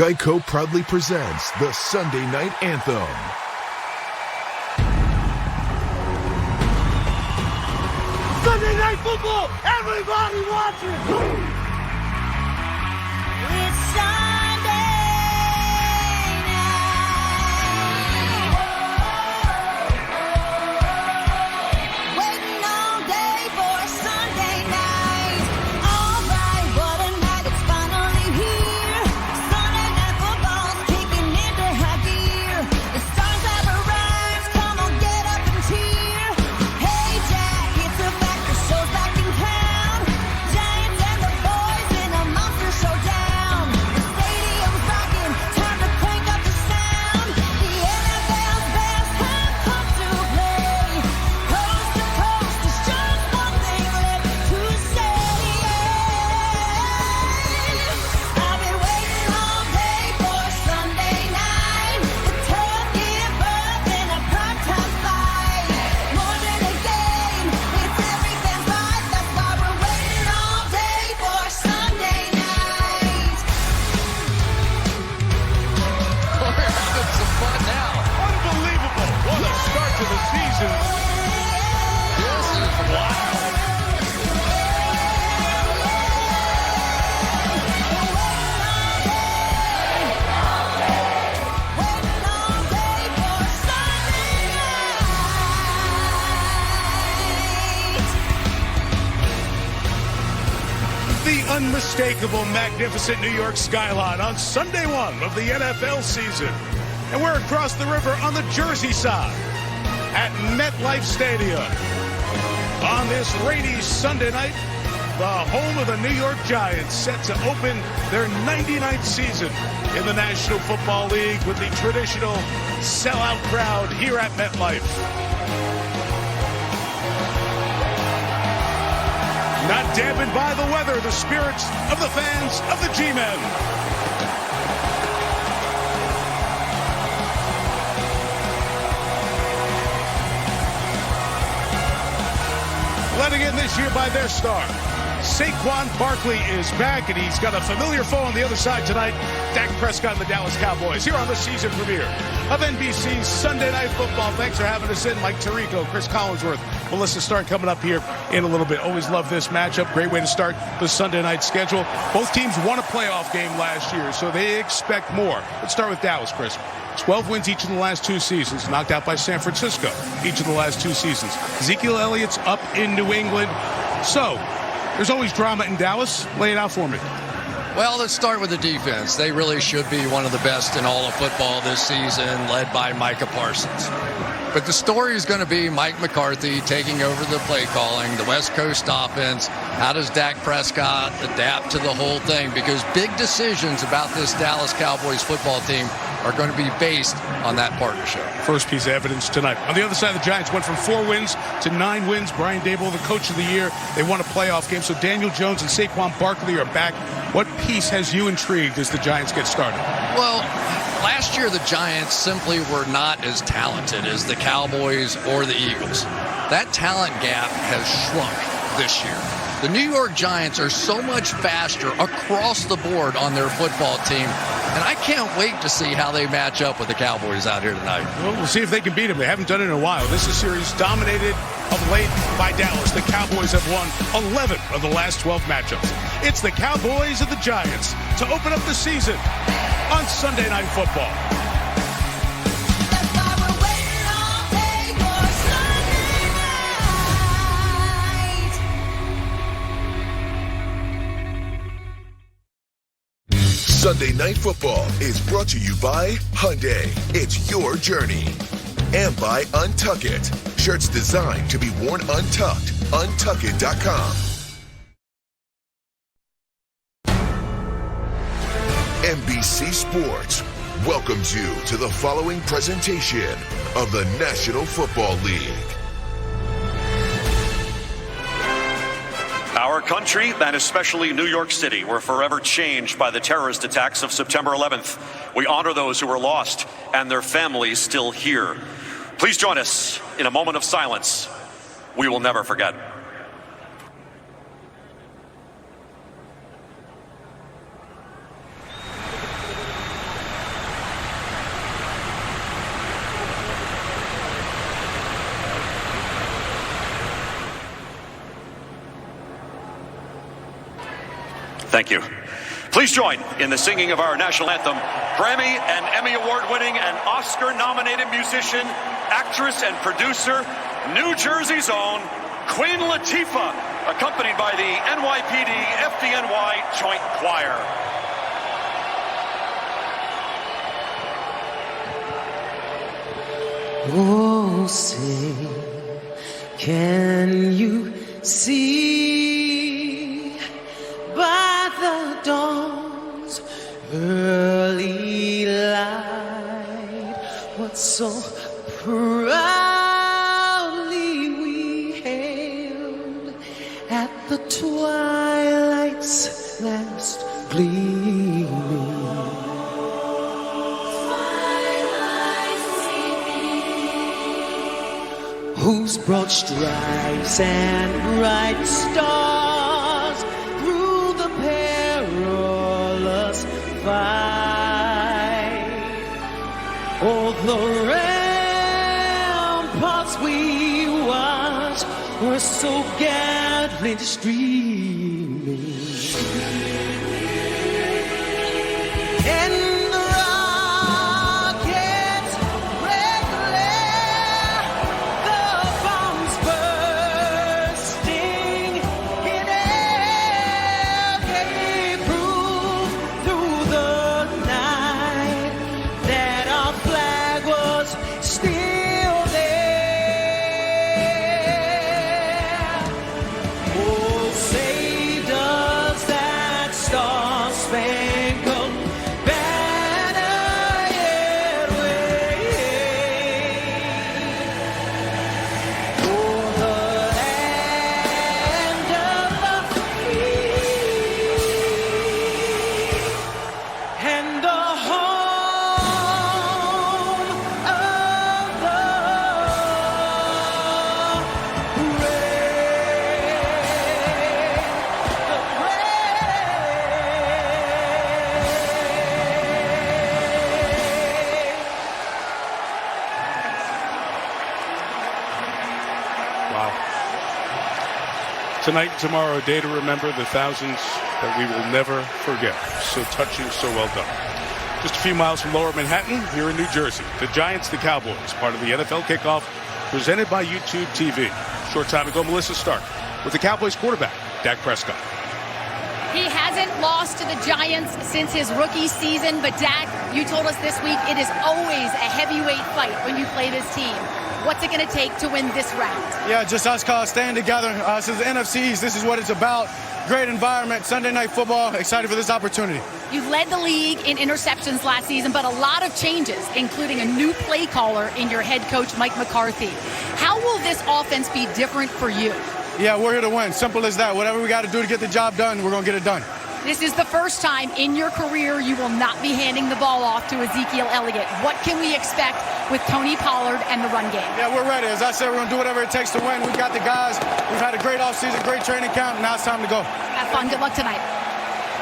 Geico proudly presents the Sunday Night Anthem. Sunday Night Football! Everybody watching! It's Sunday night. Waiting all day for Sunday night. All right, what a night, it's finally here. Sunday Night Football's kicking into high gear. The stars have arrived, come on, get up and cheer. Hey Jack, it's a fact, the show's back in town. Giants and the boys in a monster showdown. The stadium's rocking, time to crank up the sound. The NFL's best have come to play. Coast to coast, there's just one thing left to say. I've been waiting all day for Sunday night. The tough give birth in a primetime fight. More than a game, it's every fan's life. That's why we're waiting all day for Sunday night. We're having some fun now. Unbelievable! What a start to the season! This is wild. Waiting all day for Sunday night. The unmistakable, magnificent New York skyline on Sunday 1 of the NFL season. And we're across the river on the Jersey side at MetLife Stadium. On this rainy Sunday night, the home of the New York Giants set to open their 99th season in the National Football League with the traditional sellout crowd here at MetLife. Not dampened by the weather, the spirits of the fans of the G-Men. Letting in this year by their star. Saquon Barkley is back, and he's got a familiar foe on the other side tonight. Dak Prescott and the Dallas Cowboys here on the season premiere of NBC's Sunday Night Football. Thanks for having us in. Mike Tirico, Chris Collinsworth, Melissa Stark coming up here in a little bit. Always love this matchup. Great way to start the Sunday night schedule. Both teams won a playoff game last year, so they expect more. Let's start with Dallas, Chris. 12 wins each of the last 2 seasons, knocked out by San Francisco each of the last 2 seasons. Ezekiel Elliott's up in New England. So, there's always drama in Dallas. Lay it out for me. Well, let's start with the defense. They really should be one of the best in all of football this season, led by Micah Parsons. But the story is going to be Mike McCarthy taking over the play calling, the West Coast offense. How does Dak Prescott adapt to the whole thing? Because big decisions about this Dallas Cowboys football team are going to be based on that partnership. First piece of evidence tonight. On the other side, the Giants went from 4 wins to 9 wins. Brian Daboll, the coach of the year. They won a playoff game. So Daniel Jones and Saquon Barkley are back. What piece has you intrigued as the Giants get started? Well, last year the Giants simply were not as talented as the Cowboys or the Eagles. That talent gap has shrunk this year. The New York Giants are so much faster across the board on their football team, and I can't wait to see how they match up with the Cowboys out here tonight. Well, we'll see if they can beat them. They haven't done it in a while. This is a series dominated of late by Dallas. The Cowboys have won 11 of the last 12 matchups. It's the Cowboys and the Giants to open up the season on Sunday Night Football. That's why we're waiting all day for Sunday night. Sunday Night Football is brought to you by Hyundai. It's your journey. And by Untuck It. Shirts designed to be worn untucked. Untuckit.com. NBC Sports welcomes you to the following presentation of the National Football League. Our country, and especially New York City, were forever changed by the terrorist attacks of September 11th. We honor those who were lost and their families still here. Please join us in a moment of silence. We will never forget. Thank you. Please join in the singing of our national anthem, Grammy and Emmy Award-winning and Oscar-nominated musician, actress, and producer, New Jersey's own Queen Latifah, accompanied by the NYPD FDNY Joint Choir. Oh, say, can you see by the dawn's early light what so proudly we hailed at the twilight's last gleaming? Whose broad stripes and bright stars through the perilous fight. Oh, the ramparts we watched were so gallantly streaming. And the rockets' red glare, the bombs bursting in air, gave proof through the night that our flag was still there. Oh, say does that star-spangled banner yet wave o'er the land of the free and the home of the Wow. Tonight and tomorrow, a day to remember, the thousands that we will never forget. So touching, so well done. Just a few miles from Lower Manhattan, here in New Jersey. The Giants, the Cowboys, part of the NFL kickoff, presented by YouTube TV. Short time ago, Melissa Stark with the Cowboys quarterback, Dak Prescott. He hasn't lost to the Giants since his rookie season, but Dak, you told us this week it is always a heavyweight fight when you play this team. What's it going to take to win this round? Yeah, just us staying together. Since the NFC East, this is what it's about. Great environment, Sunday Night Football. Excited for this opportunity. You led the league in interceptions last season, but a lot of changes, including a new play caller in your head coach, Mike McCarthy. How will this offense be different for you? Yeah, we're here to win. Simple as that. Whatever we got to do to get the job done, we're going to get it done. This is the first time in your career you will not be handing the ball off to Ezekiel Elliott. What can we expect with Tony Pollard and the run game? Yeah, we're ready. As I said, we're going to do whatever it takes to win. We've got the guys. We've had a great offseason, great training camp, and now it's time to go. Have fun. Good luck tonight.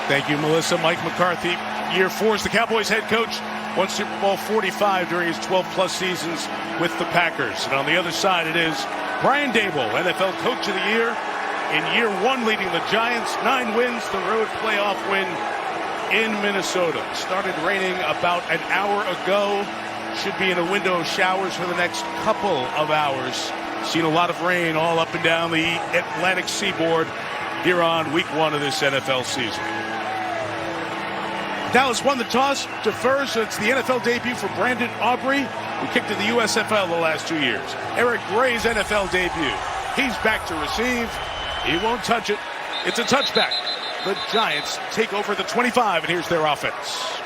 Thank you, Melissa. Mike McCarthy, year 4 as the Cowboys head coach, won Super Bowl 45 during his 12-plus seasons with the Packers. And on the other side, it is Brian Daboll, NFL Coach of the Year. In year 1, leading the Giants, 9 wins, the road playoff win in Minnesota. Started raining about an hour ago. Should be in a window of showers for the next couple of hours. Seen a lot of rain all up and down the Atlantic seaboard here on week 1 of this NFL season. Dallas won the toss, defers, so it's the NFL debut for Brandon Aubrey, who kicked in the USFL the last 2 years. Eric Gray's NFL debut. He's back to receive. He won't touch it. It's a touchback. The Giants take over the 25, and here's their offense.